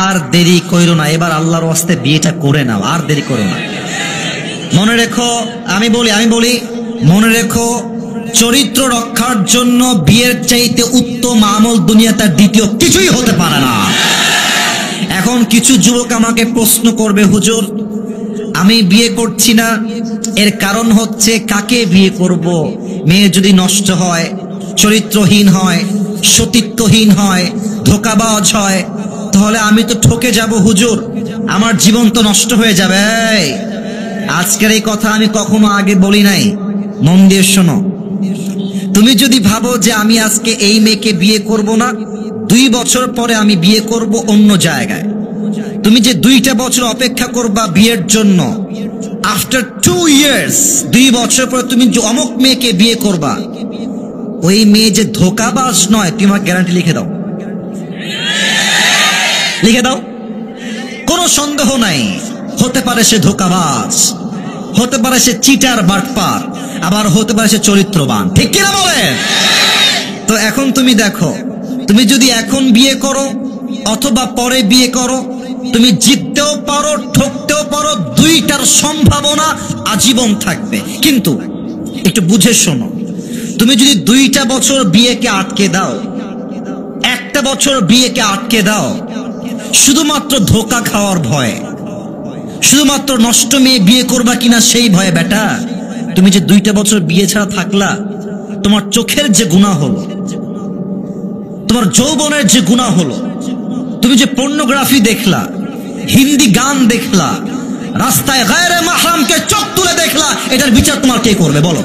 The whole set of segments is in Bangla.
আর দেরি কইরো না, এবার আল্লাহর ওয়াস্তে বিয়েটা করে নাও, আর দেরি করো না। মনে রেখো, আমি বলি মনে রেখো, চরিত্র রক্ষার জন্য বিয়ের চাইতে উত্তম আমল দুনিয়াতে দ্বিতীয় কিছুই হতে পারে না। এখন কিছু যুবক আমাকে প্রশ্ন করবে, হুজুর আমি বিয়ে করছি না, এর কারণ হচ্ছে কাকে বিয়ে করব? মেয়ে যদি নষ্ট হয়, চরিত্রহীন হয়, সতীত্বহীন হয়, ধোঁকাবাজ হয়, তাহলে আমি তো ঠকে যাব হুজুর, আমার জীবন তো নষ্ট হয়ে যাবে। আজকের এই কথা আমি কখনো আগে বলি নাই, মন দিয়ে শোনো। তুমি যদি ভাবো যে আমি আজকে এই মেয়েকে বিয়ে করব না, 2 বছর পরে আমি বিয়ে করব অন্য জায়গায়, তুমি যে 2টা বছর অপেক্ষা করবা বিয়ের জন্য, আফটার 2 ইয়ার্স, 2 বছর পরে তুমি যে অমুক মেয়েকে বিয়ে করবা, ওই মেয়ে যে ধোঁকাবাজ নয়, তুমি আমার গ্যারান্টি লিখে দাও, কোনো সন্দেহ নাই। হতে পারে সে ধোঁকাবাজ, হতে পারে সে চিটার বাটপার, আবার হতে পারে সে চরিত্রবান, ঠিক কিনা বলেন? তো এখন তুমি দেখো, তুমি যদি এখন বিয়ে করো অথবা পরে বিয়ে করো, তুমি জিততেও পারো, ঠকতেও পারো, 2টার সম্ভাবনা আজীবন থাকবে। কিন্তু একটু বুঝে শোনো, তুমি যদি 2টা বছর বিয়েকে আটকে দাও, 1টা বছর বিয়েকে আটকে দাও, শুধুমাত্র ধোঁকা খাওয়ার ভয়, শুধুমাত্র নষ্ট মেয়ে বিয়ে করবা কিনা সেই ভয়ে, বেটা তুমি যে 2টা বছর বিয়ে ছাড়া থাকলা, তোমার চোখের যে গুনাহ হলো, তোমার যৌবনের যে গুনাহ হলো, তুমি যে পর্নোগ্রাফি দেখলা, হিন্দি গান দেখলা, রাস্তায় গায়রে মাহরামকে চোখ তুলে দেখলা, এটার বিচার তোমার কে করবে? বলো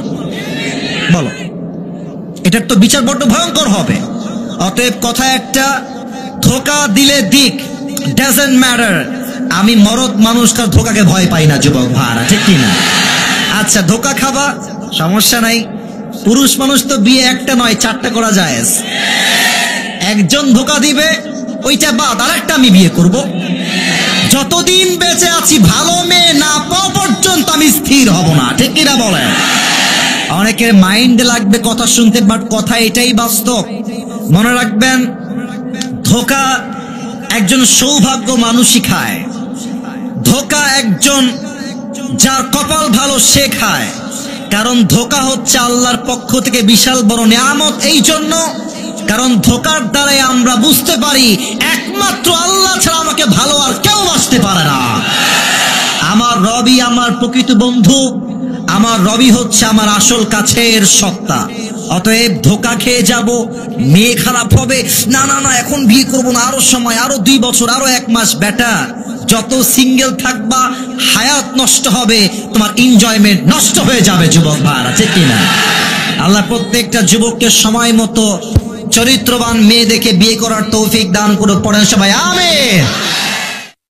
বলো, এটার তো বিচার বড্ড ভয়ঙ্কর হবে। অতএব কথা একটা, ধোঁকা দিলে দিক, ডাজন্ট ম্যাটার। আমি মরদ মানুষটার ধোঁকাকে ভয় পাই না যুবক ভাড়া, ঠিক কিনা? আচ্ছা, ধোঁকা খাবা, সমস্যা নাই, পুরুষ মানুষ তো বিয়ে 1টা নয় 4টা করা যায়। একজন ধোঁকা দিবে, ওইটা বাদ আরেকটা আমি বিয়ে করব। যতদিন বেঁচে আছি ভালো মেয়ে না পাওয়া পর্যন্ত আমি স্থির হব না, ঠিক কিনা বলেন? অনেকের মাইন্ডে লাগবে কথা শুনতে, বাট কথা এটাই বাস্তব। মনে রাখবেন, ধোঁকা একজন সৌভাগ্য মানুষই খায়, ধোঁকা একজন যার কপাল ভালো সে খায়। কারণ ধোঁকা হচ্ছে আল্লাহর পক্ষ থেকে বিশাল বড় নিয়ামত, এই জন্য কারণ ধোঁকার দ্বারাই আমরা বুঝতে পারি একমাত্র আল্লাহ ছাড়া আমাকে ভালো আর কেউ বাসতে পারে না। আমার রবি আমার প্রকৃত বন্ধু, আমার রবি হচ্ছে আমার আসল কাছের সত্তা। অতএব ধোঁকা খেয়ে যাব, মেয়ে খারাপ হবে, না না না এখন বিয়ে করবো না, আরো সময়, আরো 2 বছর, আরো 1 মাস, বেটা যত সিঙ্গেল থাকবা হায়াত নষ্ট হবে, তোমার এনজয়মেন্ট নষ্ট হয়ে যাবে যুবক ভাইরা, ঠিক কিনা? আল্লাহ প্রত্যেকটা যুবককে সময় মতো চরিত্রবান মেয়ে দেখে বিয়ে করার তৌফিক দান করে। পড়েন সবাই আমিন।